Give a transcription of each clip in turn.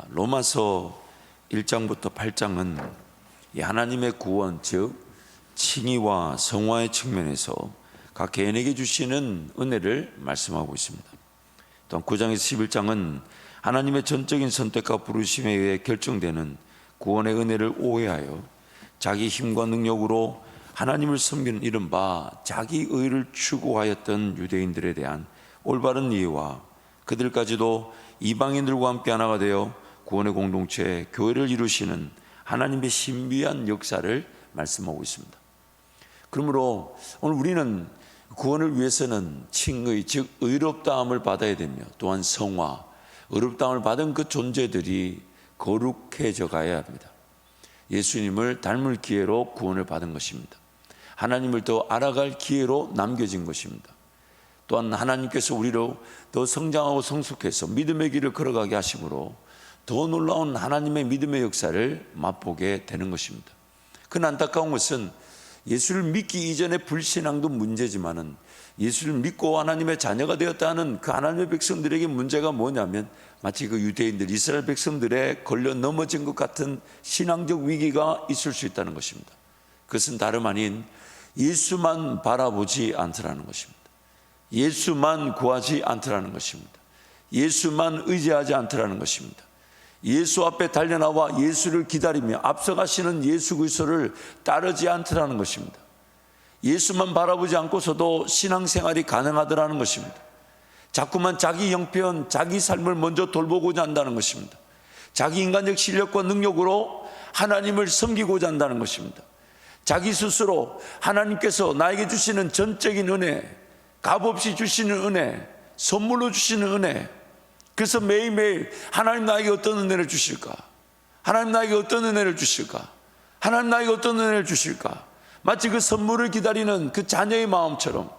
로마서 1장부터 8장은 하나님의 구원, 즉 칭의와 성화의 측면에서 각 개인에게 주시는 은혜를 말씀하고 있습니다. 또한 9장에서 11장은 하나님의 전적인 선택과 부르심에 의해 결정되는 구원의 은혜를 오해하여 자기 힘과 능력으로 하나님을 섬기는 이른바 자기 의를 추구하였던 유대인들에 대한 올바른 이해와 그들까지도 이방인들과 함께 하나가 되어 구원의 공동체, 교회를 이루시는 하나님의 신비한 역사를 말씀하고 있습니다. 그러므로 오늘 우리는 구원을 위해서는 칭의, 즉 의롭다함을 받아야 되며, 또한 성화, 의롭다함을 받은 그 존재들이 거룩해져 가야 합니다. 예수님을 닮을 기회로 구원을 받은 것입니다. 하나님을 더 알아갈 기회로 남겨진 것입니다. 또한 하나님께서 우리로 더 성장하고 성숙해서 믿음의 길을 걸어가게 하심으로 더 놀라운 하나님의 믿음의 역사를 맛보게 되는 것입니다. 그 안타까운 것은 예수를 믿기 이전의 불신앙도 문제지만은 예수를 믿고 하나님의 자녀가 되었다는 그 하나님의 백성들에게 문제가 뭐냐면 마치 그 유대인들, 이스라엘 백성들에 걸려 넘어진 것 같은 신앙적 위기가 있을 수 있다는 것입니다. 그것은 다름 아닌 예수만 바라보지 않더라는 것입니다. 예수만 구하지 않더라는 것입니다. 예수만 의지하지 않더라는 것입니다. 예수 앞에 달려나와 예수를 기다리며 앞서가시는 예수 그리스도를 따르지 않더라는 것입니다. 예수만 바라보지 않고서도 신앙생활이 가능하더라는 것입니다. 자꾸만 자기 형편, 자기 삶을 먼저 돌보고자 한다는 것입니다. 자기 인간적 실력과 능력으로 하나님을 섬기고자 한다는 것입니다. 자기 스스로 하나님께서 나에게 주시는 전적인 은혜, 값없이 주시는 은혜, 선물로 주시는 은혜, 그래서 매일매일 하나님 나에게 어떤 은혜를 주실까? 하나님 나에게 어떤 은혜를 주실까? 하나님 나에게 어떤 은혜를 주실까? 마치 그 선물을 기다리는 그 자녀의 마음처럼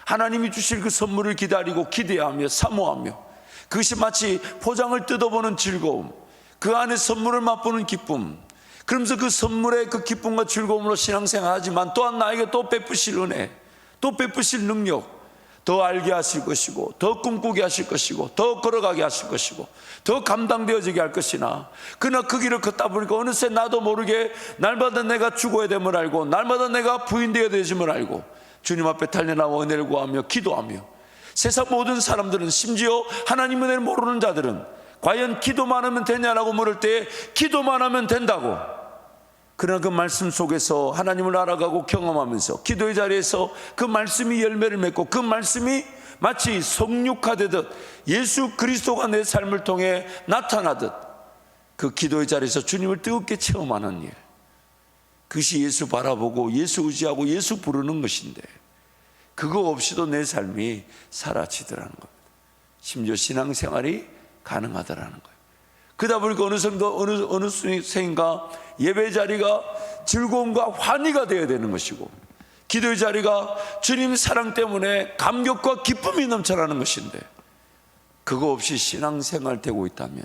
하나님이 주실 그 선물을 기다리고 기대하며 사모하며, 그것이 마치 포장을 뜯어보는 즐거움, 그 안에 선물을 맛보는 기쁨, 그러면서 그 선물의 그 기쁨과 즐거움으로 신앙생활하지만 또한 나에게 또 베푸실 은혜, 또 베푸실 능력, 더 알게 하실 것이고, 더 꿈꾸게 하실 것이고, 더 걸어가게 하실 것이고, 더 감당되어지게 할 것이나, 그러나 그 길을 걷다 보니까 어느새 나도 모르게 날마다 내가 죽어야 됨을 알고, 날마다 내가 부인되어야 되심을 알고 주님 앞에 달려나와 은혜를 구하며 기도하며, 세상 모든 사람들은, 심지어 하나님 은혜를 모르는 자들은 과연 기도만 하면 되냐라고 물을 때 기도만 하면 된다고, 그러나 그 말씀 속에서 하나님을 알아가고 경험하면서 기도의 자리에서 그 말씀이 열매를 맺고 그 말씀이 마치 성육화되듯 예수 그리스도가 내 삶을 통해 나타나듯 그 기도의 자리에서 주님을 뜨겁게 체험하는 일, 그것이 예수 바라보고 예수 의지하고 예수 부르는 것인데, 그거 없이도 내 삶이 사라지더라는 겁니다. 심지어 신앙생활이 가능하더라는 거예요. 그러다 보니까 어느 순간인가 예배 자리가 즐거움과 환희가 되어야 되는 것이고, 기도의 자리가 주님 사랑 때문에 감격과 기쁨이 넘쳐나는 것인데, 그거 없이 신앙생활 되고 있다면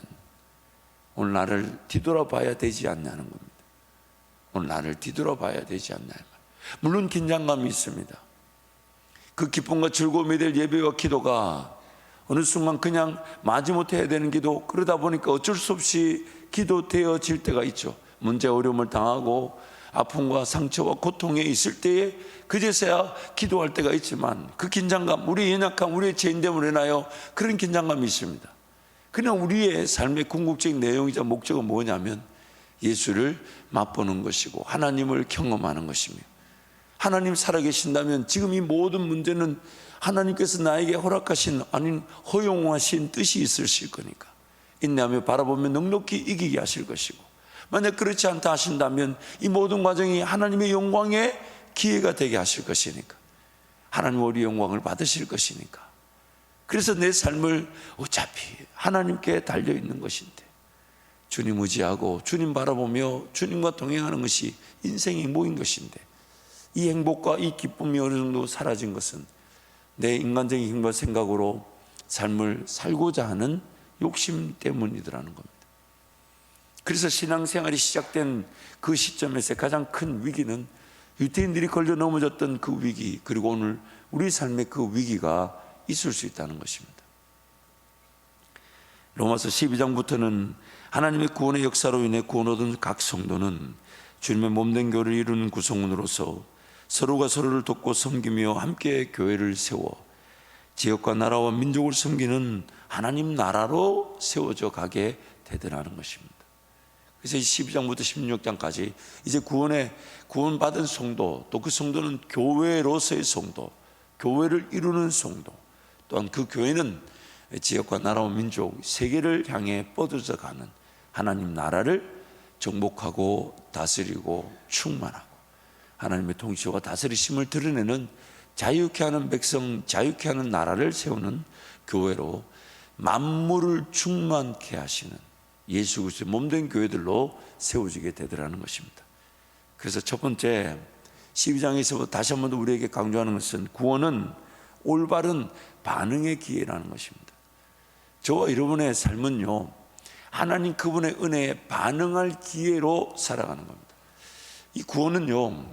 오늘 나를 뒤돌아봐야 되지 않냐는 겁니다. 오늘 나를 뒤돌아봐야 되지 않냐는 말. 물론 긴장감이 있습니다. 그 기쁨과 즐거움이 될 예배와 기도가 어느 순간 그냥 마지못해 해야 되는 기도, 그러다 보니까 어쩔 수 없이 기도되어질 때가 있죠. 문제 어려움을 당하고 아픔과 상처와 고통에 있을 때에 그제서야 기도할 때가 있지만, 그 긴장감, 우리의 연약함, 우리의 죄인됨으로 인하여 그런 긴장감이 있습니다. 그냥 우리의 삶의 궁극적인 내용이자 목적은 뭐냐면 예수를 맛보는 것이고 하나님을 경험하는 것이며, 하나님 살아계신다면 지금 이 모든 문제는 하나님께서 나에게 허락하신, 아닌 허용하신 뜻이 있으실 거니까 인내하며 바라보면 넉넉히 이기게 하실 것이고, 만약 그렇지 않다 하신다면 이 모든 과정이 하나님의 영광의 기회가 되게 하실 것이니까, 하나님 우리 영광을 받으실 것이니까, 그래서 내 삶을 어차피 하나님께 달려있는 것인데 주님 의지하고 주님 바라보며 주님과 동행하는 것이 인생의 행복인 것인데, 이 행복과 이 기쁨이 어느 정도 사라진 것은 내 인간적인 힘과 생각으로 삶을 살고자 하는 욕심 때문이더라는 겁니다. 그래서 신앙생활이 시작된 그 시점에서 가장 큰 위기는 유대인들이 걸려 넘어졌던 그 위기, 그리고 오늘 우리 삶의 그 위기가 있을 수 있다는 것입니다. 로마서 12장부터는 하나님의 구원의 역사로 인해 구원 얻은 각 성도는 주님의 몸된 교회를 이루는 구성원으로서 서로가 서로를 돕고 섬기며 함께 교회를 세워 지역과 나라와 민족을 섬기는 하나님 나라로 세워져 가게 되더라는 것입니다. 그래서 12장부터 16장까지 이제 구원받은 성도, 또 그 성도는 교회로서의 성도, 교회를 이루는 성도, 또한 그 교회는 지역과 나라와 민족, 세계를 향해 뻗어져 가는 하나님 나라를 정복하고 다스리고 충만하고 하나님의 통치와 다스리심을 드러내는 자유케 하는 백성, 자유케 하는 나라를 세우는 교회로 만물을 충만케 하시는 예수 그리스도의 몸된 교회들로 세워지게 되더라는 것입니다. 그래서 첫 번째 12장에서 다시 한 번 더 우리에게 강조하는 것은 구원은 올바른 반응의 기회라는 것입니다. 저와 여러분의 삶은요, 하나님 그분의 은혜에 반응할 기회로 살아가는 겁니다. 이 구원은요,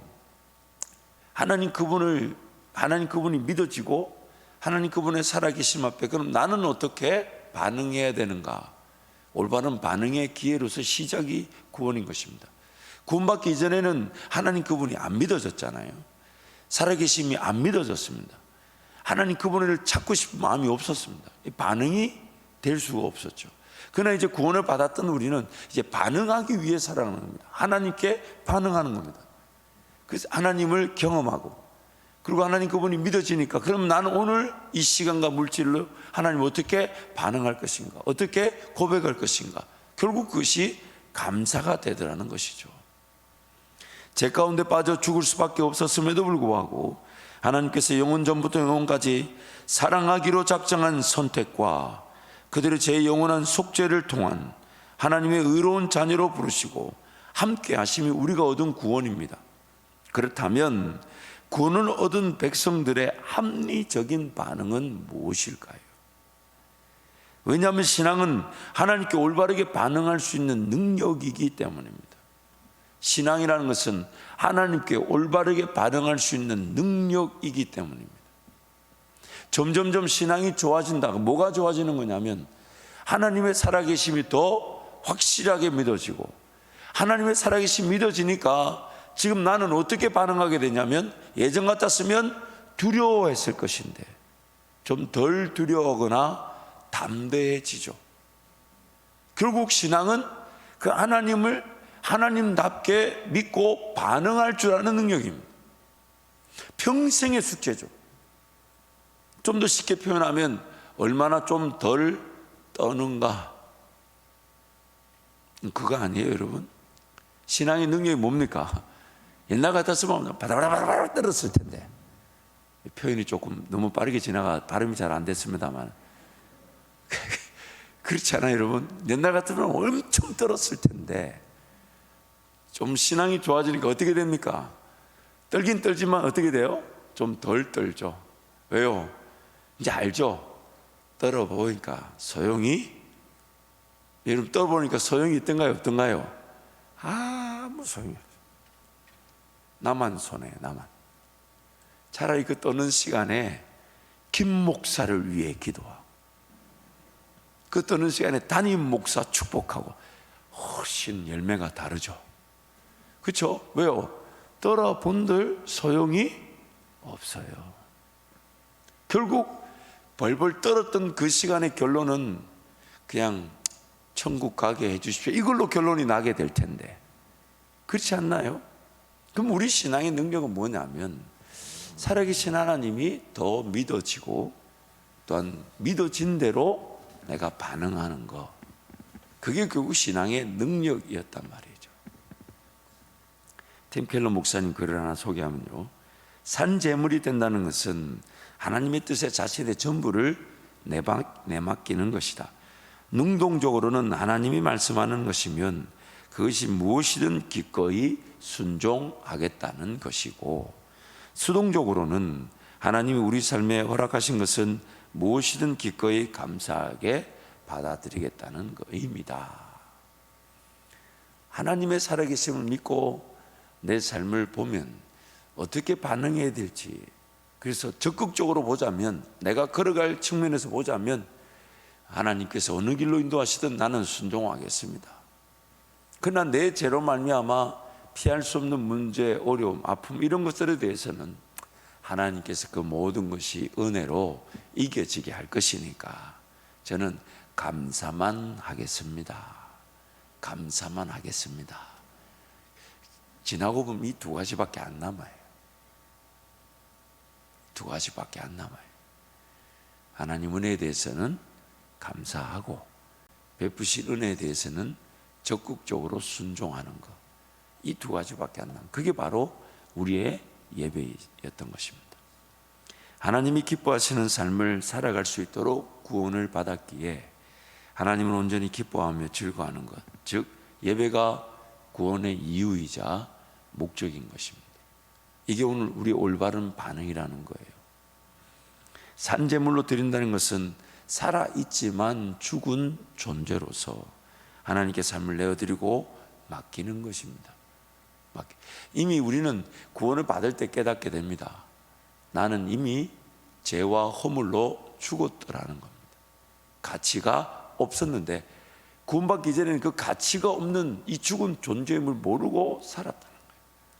하나님 그분이 믿어지고 하나님 그분의 살아계심 앞에 그럼 나는 어떻게 반응해야 되는가? 올바른 반응의 기회로서 시작이 구원인 것입니다. 구원받기 이전에는 하나님 그분이 안 믿어졌잖아요. 살아계심이 안 믿어졌습니다. 하나님 그분을 찾고 싶은 마음이 없었습니다. 반응이 될 수가 없었죠. 그러나 이제 구원을 받았던 우리는 이제 반응하기 위해 살아가는 겁니다. 하나님께 반응하는 겁니다. 그래서 하나님을 경험하고, 그리고 하나님 그분이 믿어지니까 그럼 나는 오늘 이 시간과 물질로 하나님 어떻게 반응할 것인가, 어떻게 고백할 것인가, 결국 그것이 감사가 되더라는 것이죠. 죄 가운데 빠져 죽을 수밖에 없었음에도 불구하고 하나님께서 영원 전부터 영원까지 사랑하기로 작정한 선택과 그들의 제 영원한 속죄를 통한 하나님의 의로운 자녀로 부르시고 함께 하심이 우리가 얻은 구원입니다. 그렇다면 구원을 얻은 백성들의 합리적인 반응은 무엇일까요? 왜냐하면 신앙은 하나님께 올바르게 반응할 수 있는 능력이기 때문입니다. 신앙이라는 것은 하나님께 올바르게 반응할 수 있는 능력이기 때문입니다. 점점점 신앙이 좋아진다고 뭐가 좋아지는 거냐면 하나님의 살아계심이 더 확실하게 믿어지고, 하나님의 살아계심이 믿어지니까 지금 나는 어떻게 반응하게 되냐면 예전 같았으면 두려워했을 것인데 좀 덜 두려워하거나 담대해지죠. 결국 신앙은 그 하나님을 하나님답게 믿고 반응할 줄 아는 능력입니다. 평생의 숙제죠. 좀 더 쉽게 표현하면 얼마나 좀 덜 떠는가, 그거 아니에요 여러분? 신앙의 능력이 뭡니까? 옛날 같았으면 바다바다바다 떨었을 텐데, 표현이 조금 너무 빠르게 지나가 발음이 잘 안 됐습니다만 그렇지 않아요 여러분? 옛날 같으면 엄청 떨었을 텐데 좀 신앙이 좋아지니까 어떻게 됩니까? 떨긴 떨지만 어떻게 돼요? 좀 덜 떨죠. 왜요? 이제 알죠? 떨어보니까 소용이, 여러분 떨어보니까 소용이 있던가요 없던가요? 아무 소용이 없어요. 나만 손해, 나만. 차라리 그 떠는 시간에 김 목사를 위해 기도하고, 그 떠는 시간에 담임 목사 축복하고 훨씬 열매가 다르죠. 그렇죠? 왜요? 떨어본들 소용이 없어요. 결국 벌벌 떨었던 그 시간의 결론은 그냥 천국 가게 해주십시오, 이걸로 결론이 나게 될 텐데, 그렇지 않나요? 그럼 우리 신앙의 능력은 뭐냐면 살아계신 하나님이 더 믿어지고 또한 믿어진 대로 내가 반응하는 거, 그게 결국 신앙의 능력이었단 말이죠. 팀 켈러 목사님 글을 하나 소개하면요, 산 제물이 된다는 것은 하나님의 뜻에 자신의 전부를 내맡기는 것이다. 능동적으로는 하나님이 말씀하는 것이면 그것이 무엇이든 기꺼이 순종하겠다는 것이고, 수동적으로는 하나님이 우리 삶에 허락하신 것은 무엇이든 기꺼이 감사하게 받아들이겠다는 의미다. 하나님의 살아계심을 믿고 내 삶을 보면 어떻게 반응해야 될지, 그래서 적극적으로 보자면, 내가 걸어갈 측면에서 보자면 하나님께서 어느 길로 인도하시든 나는 순종하겠습니다. 그러나 내 죄로 말미암아 피할 수 없는 문제, 어려움, 아픔 이런 것들에 대해서는 하나님께서 그 모든 것이 은혜로 이겨지게 할 것이니까 저는 감사만 하겠습니다. 감사만 하겠습니다. 지나고 보면 이 두 가지밖에 안 남아요. 두 가지밖에 안 남아요. 하나님 은혜에 대해서는 감사하고 베푸신 은혜에 대해서는 적극적으로 순종하는 것. 이 두 가지밖에 안 남아요. 그게 바로 우리의 예배였던 것입니다. 하나님이 기뻐하시는 삶을 살아갈 수 있도록 구원을 받았기에 하나님은 온전히 기뻐하며 즐거워하는 것, 즉 예배가 구원의 이유이자 목적인 것입니다. 이게 오늘 우리 올바른 반응이라는 거예요. 산제물로 드린다는 것은 살아있지만 죽은 존재로서 하나님께 삶을 내어드리고 맡기는 것입니다. 이미 우리는 구원을 받을 때 깨닫게 됩니다. 나는 이미 죄와 허물로 죽었더라는 겁니다. 가치가 없었는데 구원받기 전에는 그 가치가 없는 이 죽은 존재임을 모르고 살았다는 거예요.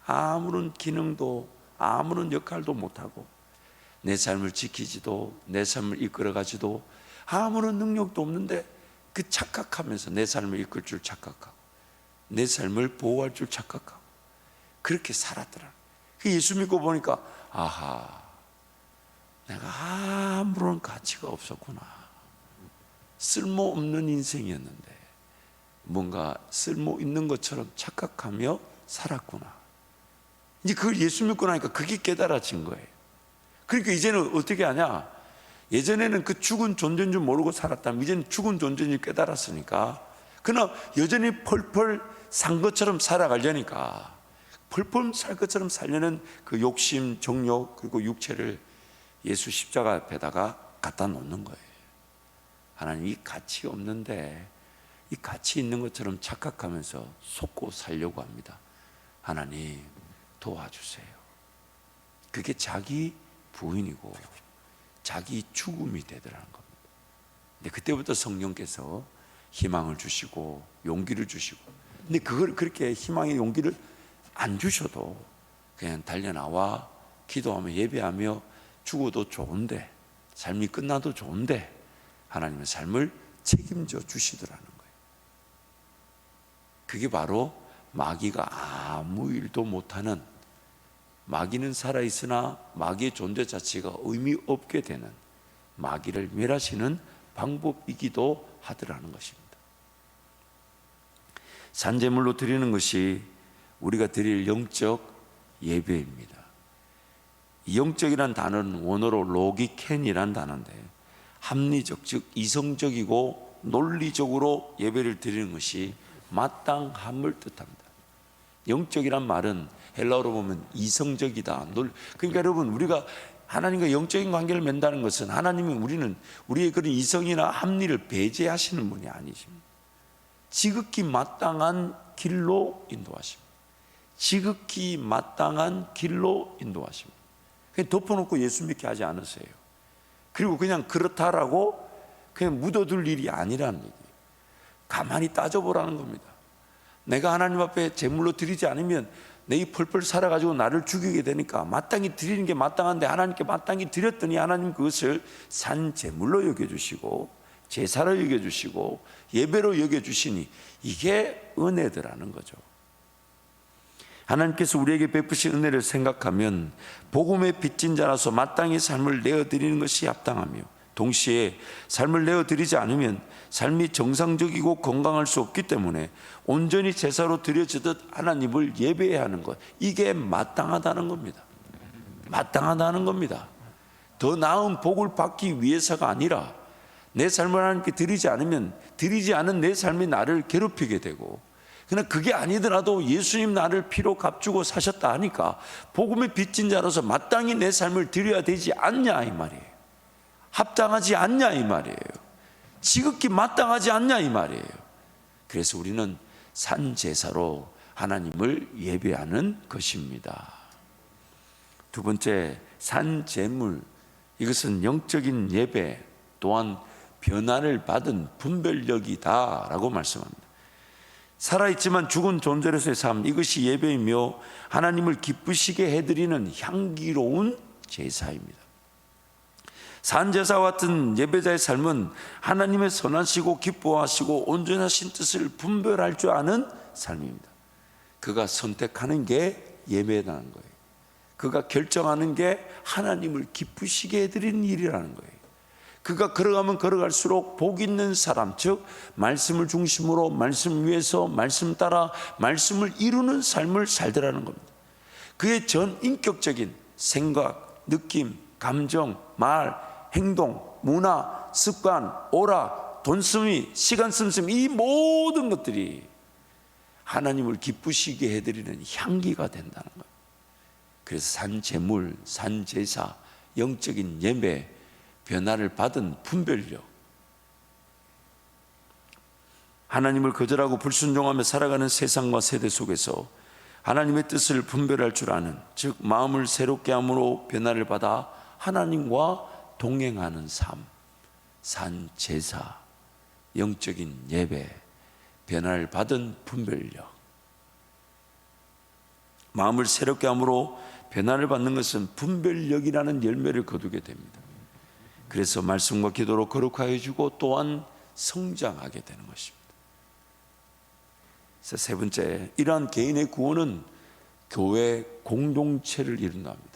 아무런 기능도 아무런 역할도 못하고 내 삶을 지키지도 내 삶을 이끌어가지도 아무런 능력도 없는데 그 착각하면서 내 삶을 이끌 줄 착각하고 내 삶을 보호할 줄 착각하고 그렇게 살았더라. 예수 믿고 보니까 아하, 내가 아무런 가치가 없었구나. 쓸모없는 인생이었는데 뭔가 쓸모 있는 것처럼 착각하며 살았구나. 이제 그걸 예수 믿고 나니까 그게 깨달아진 거예요. 그러니까 이제는 어떻게 하냐? 예전에는 그 죽은 존재인 줄 모르고 살았다면 이제는 죽은 존재인 줄 깨달았으니까 그러나 여전히 펄펄 산 것처럼 살아가려니까 펄펄 살 것처럼 살려는 그 욕심, 정욕 그리고 육체를 예수 십자가 앞에다가 갖다 놓는 거예요. 하나님 이 가치 없는데 이 가치 있는 것처럼 착각하면서 속고 살려고 합니다. 하나님 도와주세요. 그게 자기 부인이고 자기 죽음이 되더라는 겁니다. 근데 그때부터 성령께서 희망을 주시고 용기를 주시고 근데 그걸 그렇게 희망의 용기를 안 주셔도 그냥 달려나와 기도하며 예배하며 죽어도 좋은데 삶이 끝나도 좋은데 하나님의 삶을 책임져 주시더라는 거예요. 그게 바로 마귀가 아무 일도 못하는 마귀는 살아있으나 마귀의 존재 자체가 의미 없게 되는 마귀를 멸하시는 방법이기도 하더라는 것입니다. 산제물로 드리는 것이 우리가 드릴 영적 예배입니다. 영적이란 단어는 원어로 로기켄이란 단어인데 합리적, 즉 이성적이고 논리적으로 예배를 드리는 것이 마땅함을 뜻합니다. 영적이란 말은 헬라어로 보면 이성적이다. 그러니까 여러분 우리가 하나님과 영적인 관계를 맺는다는 것은 하나님은 우리의 그런 이성이나 합리를 배제하시는 분이 아니십니다. 지극히 마땅한 길로 인도하십니다. 지극히 마땅한 길로 인도하십니다. 그냥 덮어놓고 예수 믿게 하지 않으세요. 그리고 그냥 그렇다라고 그냥 묻어둘 일이 아니라는 얘기예요. 가만히 따져보라는 겁니다. 내가 하나님 앞에 제물로 드리지 않으면 내 이 펄펄 살아가지고 나를 죽이게 되니까 마땅히 드리는 게 마땅한데 하나님께 마땅히 드렸더니 하나님 그것을 산 제물로 여겨주시고 제사로 여겨주시고 예배로 여겨주시니 이게 은혜더라는 거죠. 하나님께서 우리에게 베푸신 은혜를 생각하면 복음의 빚진 자라서 마땅히 삶을 내어드리는 것이 합당하며 동시에 삶을 내어드리지 않으면 삶이 정상적이고 건강할 수 없기 때문에 온전히 제사로 드려지듯 하나님을 예배해야 하는 것, 이게 마땅하다는 겁니다. 마땅하다는 겁니다. 더 나은 복을 받기 위해서가 아니라 내 삶을 하나님께 드리지 않으면 드리지 않은 내 삶이 나를 괴롭히게 되고 그러나 그게 아니더라도 예수님 나를 피로 값주고 사셨다 하니까 복음의 빚진 자로서 마땅히 내 삶을 드려야 되지 않냐 이 말이에요. 합당하지 않냐 이 말이에요. 지극히 마땅하지 않냐 이 말이에요. 그래서 우리는 산제사로 하나님을 예배하는 것입니다. 두 번째, 산제물, 이것은 영적인 예배 또한 변화를 받은 분별력이다라고 말씀합니다. 살아있지만 죽은 존재로서의 삶, 이것이 예배이며 하나님을 기쁘시게 해드리는 향기로운 제사입니다. 산제사와 같은 예배자의 삶은 하나님의 선하시고 기뻐하시고 온전하신 뜻을 분별할 줄 아는 삶입니다. 그가 선택하는 게 예배라는 거예요. 그가 결정하는 게 하나님을 기쁘시게 해드리는 일이라는 거예요. 그가 걸어가면 걸어갈수록 복 있는 사람, 즉 말씀을 중심으로 말씀 위에서 말씀 따라 말씀을 이루는 삶을 살더라는 겁니다. 그의 전 인격적인 생각, 느낌, 감정, 말, 행동, 문화, 습관, 오락, 돈쓰미, 시간 씀씀이 이 모든 것들이 하나님을 기쁘시게 해드리는 향기가 된다는 거예요. 그래서 산제물, 산제사, 영적인 예배, 변화를 받은 분별력, 하나님을 거절하고 불순종하며 살아가는 세상과 세대 속에서 하나님의 뜻을 분별할 줄 아는, 즉 마음을 새롭게 함으로 변화를 받아 하나님과 동행하는 삶, 산제사, 영적인 예배, 변화를 받은 분별력. 마음을 새롭게 함으로 변화를 받는 것은 분별력이라는 열매를 거두게 됩니다. 그래서 말씀과 기도로 거룩하게 해주고 또한 성장하게 되는 것입니다. 그래서 세 번째, 이러한 개인의 구원은 교회 공동체를 이룬답니다.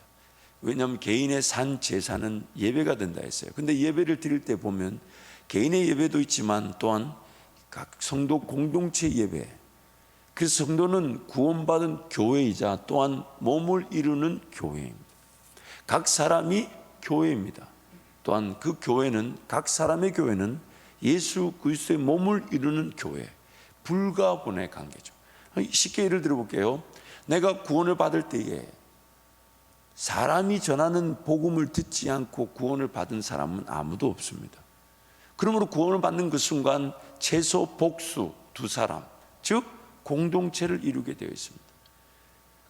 왜냐하면 개인의 산 제사는 예배가 된다 했어요. 근데 예배를 드릴 때 보면 개인의 예배도 있지만 또한 각 성도 공동체 예배, 그래서 성도는 구원받은 교회이자 또한 몸을 이루는 교회입니다. 각 사람이 교회입니다. 또한 그 교회는, 각 사람의 교회는 예수 그리스도의 몸을 이루는 교회, 불가분의 관계죠. 쉽게 예를 들어볼게요. 내가 구원을 받을 때에 사람이 전하는 복음을 듣지 않고 구원을 받은 사람은 아무도 없습니다. 그러므로 구원을 받는 그 순간 최소 복수 두 사람, 즉 공동체를 이루게 되어 있습니다.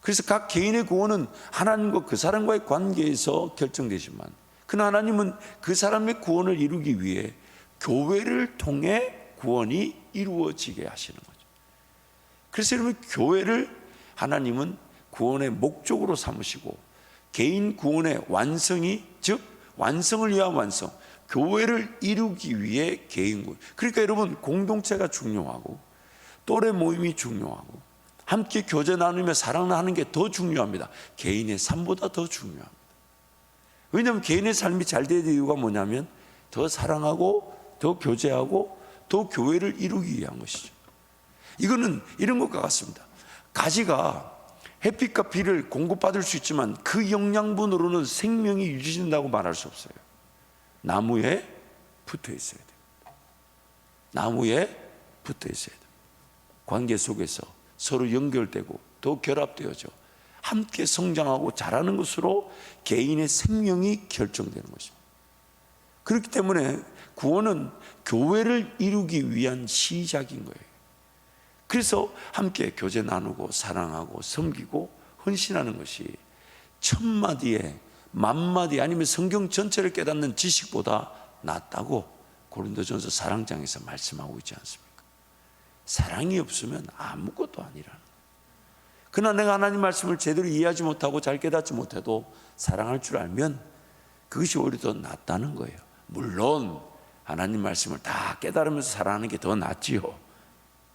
그래서 각 개인의 구원은 하나님과 그 사람과의 관계에서 결정되지만, 그러나 하나님은 그 사람의 구원을 이루기 위해 교회를 통해 구원이 이루어지게 하시는 거죠. 그래서 여러분, 교회를 하나님은 구원의 목적으로 삼으시고 개인 구원의 완성이, 즉 완성을 위한 완성, 교회를 이루기 위해 개인 구원. 그러니까 여러분, 공동체가 중요하고 또래 모임이 중요하고 함께 교제 나누며 사랑하는 게 더 중요합니다. 개인의 삶보다 더 중요합니다. 왜냐하면 개인의 삶이 잘 되는 이유가 뭐냐면 더 사랑하고 더 교제하고 더 교회를 이루기 위한 것이죠. 이거는 이런 것과 같습니다. 가지가 햇빛과 비를 공급받을 수 있지만 그 영양분으로는 생명이 유지된다고 말할 수 없어요. 나무에 붙어 있어야 돼요. 나무에 붙어 있어야 돼요. 관계 속에서 서로 연결되고 더 결합되어져 함께 성장하고 자라는 것으로 개인의 생명이 결정되는 것입니다. 그렇기 때문에 구원은 교회를 이루기 위한 시작인 거예요. 그래서 함께 교제 나누고 사랑하고 섬기고 헌신하는 것이 천마디에 만마디 아니면 성경 전체를 깨닫는 지식보다 낫다고 고린도전서 4장에서 말씀하고 있지 않습니까? 사랑이 없으면 아무것도 아니라는 거예요. 그러나 내가 하나님 말씀을 제대로 이해하지 못하고 잘 깨닫지 못해도 사랑할 줄 알면 그것이 오히려 더 낫다는 거예요. 물론 하나님 말씀을 다 깨달으면서 사랑하는 게 더 낫지요.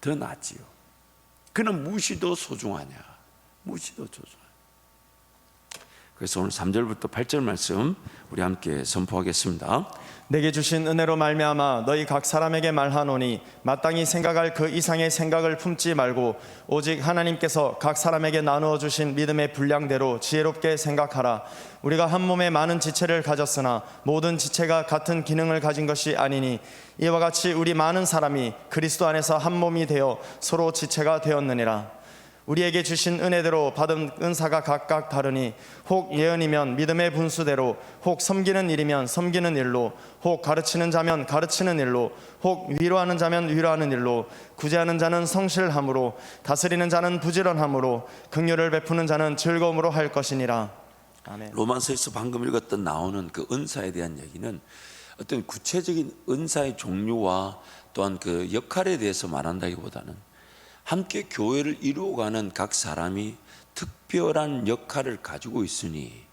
더 낫지요. 그러나 무엇이 더 소중하냐? 무엇이 더 소중하냐? 그래서 오늘 3절부터 8절 말씀 우리 함께 선포하겠습니다. 내게 주신 은혜로 말미암아 너희 각 사람에게 말하노니 마땅히 생각할 그 이상의 생각을 품지 말고 오직 하나님께서 각 사람에게 나누어 주신 믿음의 분량대로 지혜롭게 생각하라. 우리가 한 몸에 많은 지체를 가졌으나 모든 지체가 같은 기능을 가진 것이 아니니 이와 같이 우리 많은 사람이 그리스도 안에서 한 몸이 되어 서로 지체가 되었느니라. 우리에게 주신 은혜대로 받은 은사가 각각 다르니 혹 예언이면 믿음의 분수대로, 혹 섬기는 일이면 섬기는 일로, 혹 가르치는 자면 가르치는 일로, 혹 위로하는 자면 위로하는 일로, 구제하는 자는 성실함으로, 다스리는 자는 부지런함으로, 긍휼을 베푸는 자는 즐거움으로 할 것이니라. 아멘. 로마서에서 방금 읽었던 나오는 그 은사에 대한 얘기는 어떤 구체적인 은사의 종류와 또한 그 역할에 대해서 말한다기보다는 함께 교회를 이루어가는 각 사람이 특별한 역할을 가지고 있으니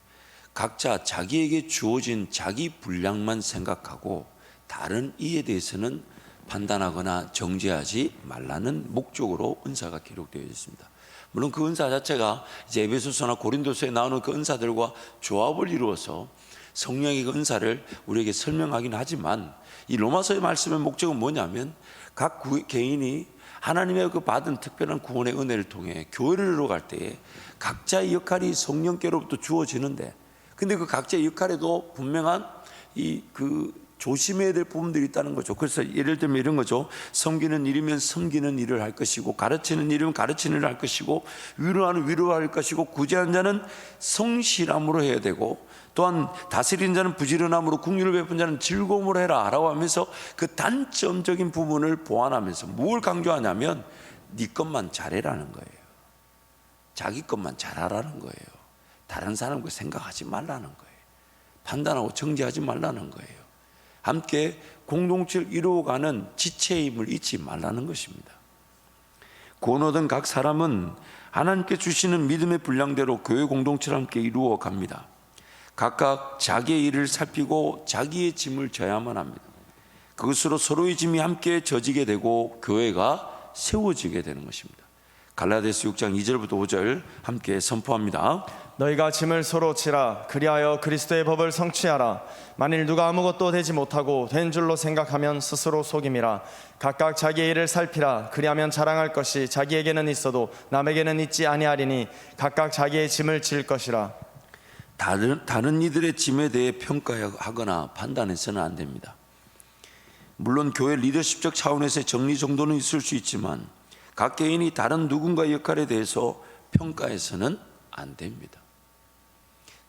각자 자기에게 주어진 자기 분량만 생각하고 다른 이에 대해서는 판단하거나 정죄하지 말라는 목적으로 은사가 기록되어 있습니다. 물론 그 은사 자체가 이제 에베소서나 고린도서에 나오는 그 은사들과 조합을 이루어서 성령의 그 은사를 우리에게 설명하긴 하지만 이 로마서의 말씀의 목적은 뭐냐면 각 개인이 하나님의 그 받은 특별한 구원의 은혜를 통해 교회를 이루어갈 때에 각자의 역할이 성령께로부터 주어지는데, 근데 그 각자의 역할에도 분명한 조심해야 될 부분들이 있다는 거죠. 그래서 예를 들면 이런 거죠. 섬기는 일이면 섬기는 일을 할 것이고, 가르치는 일이면 가르치는 일을 할 것이고, 위로하는 위로할 것이고, 구제하는 자는 성실함으로 해야 되고, 또한 다스리는 자는 부지런함으로, 긍휼을 베푼 자는 즐거움으로 해라 라고 하면서 그 단점적인 부분을 보완하면서 뭘 강조하냐면 네 것만 잘해라는 거예요. 자기 것만 잘하라는 거예요. 다른 사람 거 생각하지 말라는 거예요. 판단하고 정죄하지 말라는 거예요. 함께 공동체를 이루어가는 지체임을 잊지 말라는 것입니다. 구원 얻은 각 사람은 하나님께 주시는 믿음의 분량대로 교회 공동체를 함께 이루어 갑니다. 각각 자기의 일을 살피고 자기의 짐을 져야만 합니다. 그것으로 서로의 짐이 함께 져지게 되고 교회가 세워지게 되는 것입니다. 갈라디아서 6장 2절부터 5절 함께 선포합니다. 너희가 짐을 서로 지라. 그리하여 그리스도의 법을 성취하라. 만일 누가 아무것도 되지 못하고 된 줄로 생각하면 스스로 속임이라. 각각 자기의 일을 살피라. 그리하면 자랑할 것이 자기에게는 있어도 남에게는 있지 아니하리니 각각 자기의 짐을 질 것이라. 다른 이들의 짐에 대해 평가하거나 판단해서는 안 됩니다. 물론 교회 리더십적 차원에서의 정리정돈은 있을 수 있지만 각 개인이 다른 누군가의 역할에 대해서 평가해서는 안 됩니다.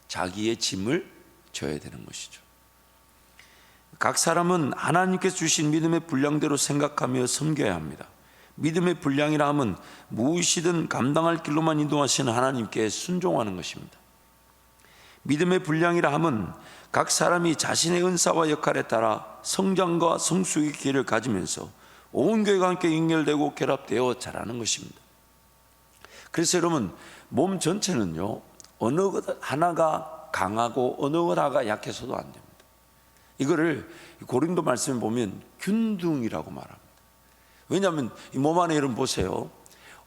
자기의 짐을 져야 되는 것이죠. 각 사람은 하나님께서 주신 믿음의 분량대로 생각하며 섬겨야 합니다. 믿음의 분량이라 함은 무엇이든 감당할 길로만 인도하시는 하나님께 순종하는 것입니다. 믿음의 분량이라 함은 각 사람이 자신의 은사와 역할에 따라 성장과 성숙의 길을 가지면서 온 교회가 함께 연결되고 결합되어 자라는 것입니다. 그래서 여러분, 몸 전체는요 어느 것 하나가 강하고 어느 것 하나가 약해서도 안 됩니다. 이거를 고린도 말씀에 보면 균등이라고 말합니다. 왜냐하면 이 몸 안에 여러분 보세요.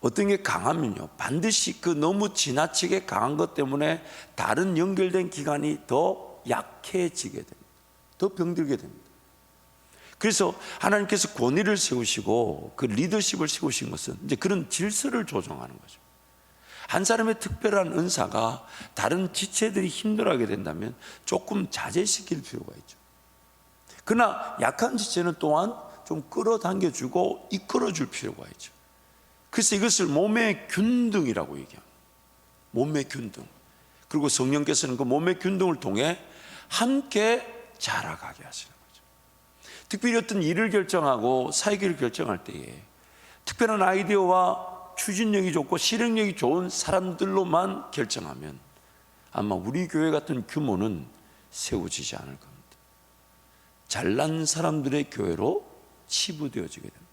어떤 게 강하면요 반드시 그 너무 지나치게 강한 것 때문에 다른 연결된 기관이 더 약해지게 됩니다. 더 병들게 됩니다. 그래서 하나님께서 권위를 세우시고 그 리더십을 세우신 것은 이제 그런 질서를 조정하는 거죠. 한 사람의 특별한 은사가 다른 지체들이 힘들어하게 된다면 조금 자제시킬 필요가 있죠. 그러나 약한 지체는 또한 좀 끌어당겨주고 이끌어줄 필요가 있죠. 그래서 이것을 몸의 균등이라고 얘기합니다. 몸의 균등. 그리고 성령께서는 그 몸의 균등을 통해 함께 자라가게 하시는 거죠. 특별히 어떤 일을 결정하고 사역을 결정할 때에 특별한 아이디어와 추진력이 좋고 실행력이 좋은 사람들로만 결정하면 아마 우리 교회 같은 규모는 세워지지 않을 겁니다. 잘난 사람들의 교회로 치부되어지게 됩니다.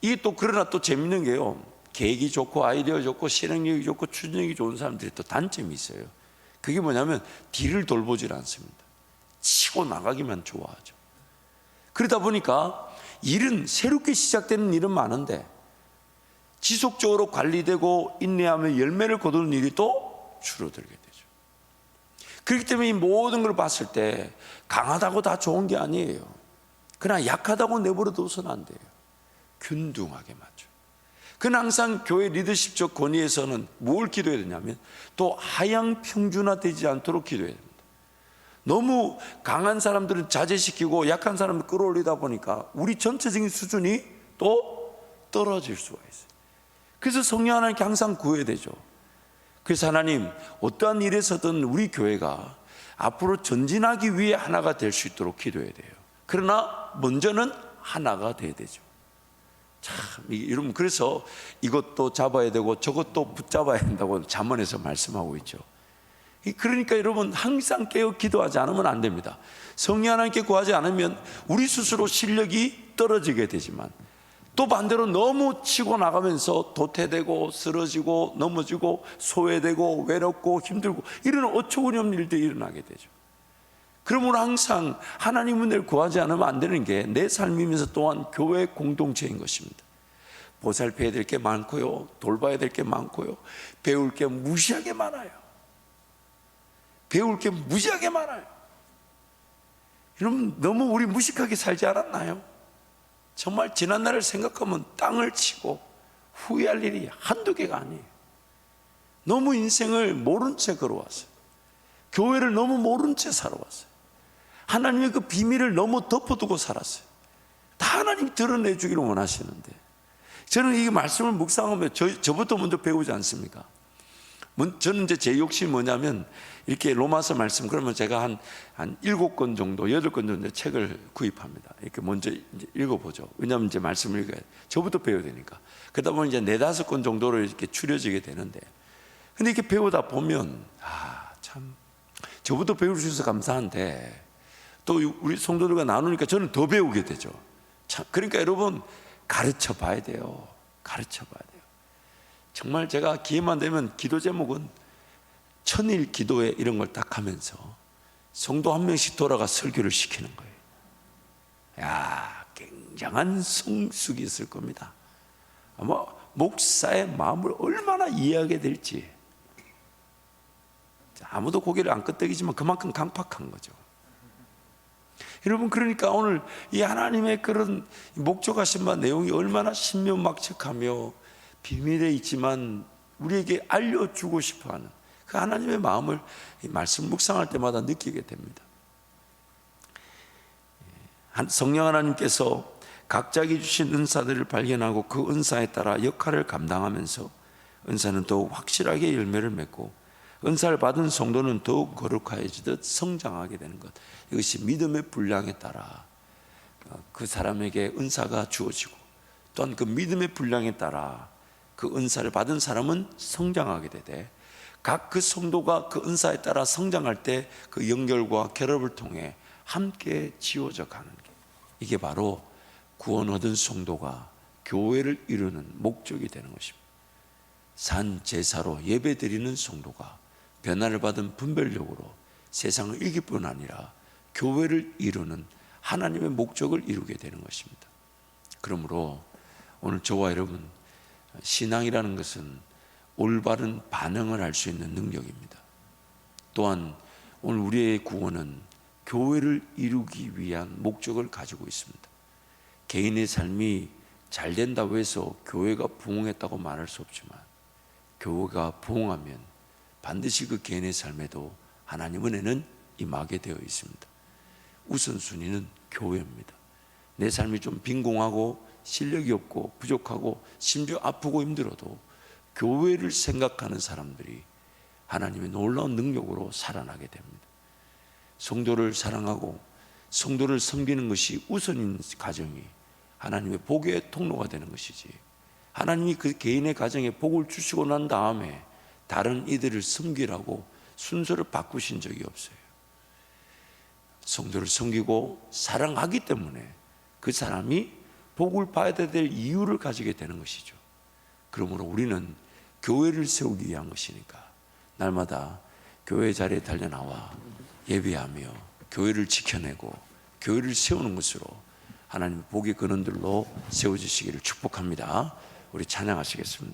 이게 또 그러나 또 재밌는 게요, 계획이 좋고 아이디어 좋고 실행력이 좋고 추진력이 좋은 사람들이 또 단점이 있어요. 그게 뭐냐면 뒤를 돌보질 않습니다. 치고 나가기만 좋아하죠. 그러다 보니까 일은 새롭게 시작되는 일은 많은데 지속적으로 관리되고 인내하며 열매를 거두는 일이 또 줄어들게 되죠. 그렇기 때문에 이 모든 걸 봤을 때 강하다고 다 좋은 게 아니에요. 그러나 약하다고 내버려 둬서는 안 돼요. 균등하게 맞죠. 그는 항상 교회 리더십적 권위에서는 뭘 기도해야 되냐면 또 하향 평준화되지 않도록 기도해야 됩니다. 너무 강한 사람들은 자제시키고 약한 사람을 끌어올리다 보니까 우리 전체적인 수준이 또 떨어질 수가 있어요. 그래서 성령 하나님께 항상 구해야 되죠. 그래서 하나님, 어떠한 일에서든 우리 교회가 앞으로 전진하기 위해 하나가 될 수 있도록 기도해야 돼요. 그러나 먼저는 하나가 돼야 되죠. 참, 여러분, 그래서 이것도 잡아야 되고 저것도 붙잡아야 된다고 잠언에서 말씀하고 있죠. 그러니까 여러분, 항상 깨어 기도하지 않으면 안 됩니다. 성령 하나님께 구하지 않으면 우리 스스로 실력이 떨어지게 되지만, 또 반대로 너무 치고 나가면서 도태되고 쓰러지고 넘어지고 소외되고 외롭고 힘들고 이런 어처구니 없는 일들이 일어나게 되죠. 그러므로 항상 하나님 은혜를 구하지 않으면 안 되는 게 내 삶이면서 또한 교회 공동체인 것입니다. 보살펴야 될 게 많고요, 돌봐야 될 게 많고요, 배울 게 무지하게 많아요. 배울 게 무지하게 많아요. 여러분, 너무 우리 무식하게 살지 않았나요? 정말 지난날을 생각하면 땅을 치고 후회할 일이 한두 개가 아니에요. 너무 인생을 모른 채 걸어왔어요. 교회를 너무 모른 채 살아왔어요. 하나님의 그 비밀을 너무 덮어두고 살았어요. 다 하나님 드러내주기를 원하시는데, 저는 이 말씀을 묵상하면 저부터 먼저 배우지 않습니까? 저는 이제 제 욕심이 뭐냐면, 이렇게 로마서 말씀, 그러면 제가 한 7권 정도, 8권 정도 책을 구입합니다. 이렇게 먼저 이제 읽어보죠. 왜냐하면 이제 말씀을 읽어야 돼. 저부터 배워야 되니까. 그러다 보면 이제 4-5권 정도로 이렇게 추려지게 되는데, 근데 이렇게 배우다 보면, 참, 저부터 배울 수 있어서 감사한데, 또 우리 성도들과 나누니까 저는 더 배우게 되죠. 참, 그러니까 여러분, 가르쳐 봐야 돼요. 가르쳐 봐야 돼요. 정말 제가 기회만 되면 기도 제목은 천일 기도회 이런 걸 딱 하면서 성도 한 명씩 돌아가 설교를 시키는 거예요. 굉장한 성숙이 있을 겁니다. 아마 목사의 마음을 얼마나 이해하게 될지. 아무도 고개를 안 끄덕이지만 그만큼 강팍한 거죠. 여러분, 그러니까 오늘 이 하나님의 그런 목적하신 바 내용이 얼마나 신묘막측하며 비밀에 있지만 우리에게 알려주고 싶어하는 그 하나님의 마음을 이 말씀 묵상할 때마다 느끼게 됩니다. 성령 하나님께서 각자에게 주신 은사들을 발견하고 그 은사에 따라 역할을 감당하면서 은사는 더욱 확실하게 열매를 맺고 은사를 받은 성도는 더욱 거룩해지듯 성장하게 되는 것, 이것이 믿음의 분량에 따라 그 사람에게 은사가 주어지고, 또한 그 믿음의 분량에 따라 그 은사를 받은 사람은 성장하게 되되, 각 그 성도가 그 은사에 따라 성장할 때 그 연결과 결합을 통해 함께 지어져 가는 게, 이게 바로 구원 얻은 성도가 교회를 이루는 목적이 되는 것입니다. 산 제사로 예배 드리는 성도가 변화를 받은 분별력으로 세상을 이길 뿐 아니라 교회를 이루는 하나님의 목적을 이루게 되는 것입니다. 그러므로 오늘 저와 여러분, 신앙이라는 것은 올바른 반응을 할 수 있는 능력입니다. 또한 오늘 우리의 구원은 교회를 이루기 위한 목적을 가지고 있습니다. 개인의 삶이 잘 된다고 해서 교회가 부흥했다고 말할 수 없지만, 교회가 부흥하면 반드시 그 개인의 삶에도 하나님 은혜는 임하게 되어 있습니다. 우선순위는 교회입니다. 내 삶이 좀 빈공하고 실력이 없고 부족하고 심지어 아프고 힘들어도 교회를 생각하는 사람들이 하나님의 놀라운 능력으로 살아나게 됩니다. 성도를 사랑하고 성도를 섬기는 것이 우선인 가정이 하나님의 복의 통로가 되는 것이지, 하나님이 그 개인의 가정에 복을 주시고 난 다음에 다른 이들을 섬기라고 순서를 바꾸신 적이 없어요. 성도를 섬기고 사랑하기 때문에 그 사람이 복을 받아야 될 이유를 가지게 되는 것이죠. 그러므로 우리는 교회를 세우기 위한 것이니까 날마다 교회 자리에 달려나와 예배하며 교회를 지켜내고 교회를 세우는 것으로 하나님의 복의 근원들로 세워주시기를 축복합니다. 우리 찬양하시겠습니다.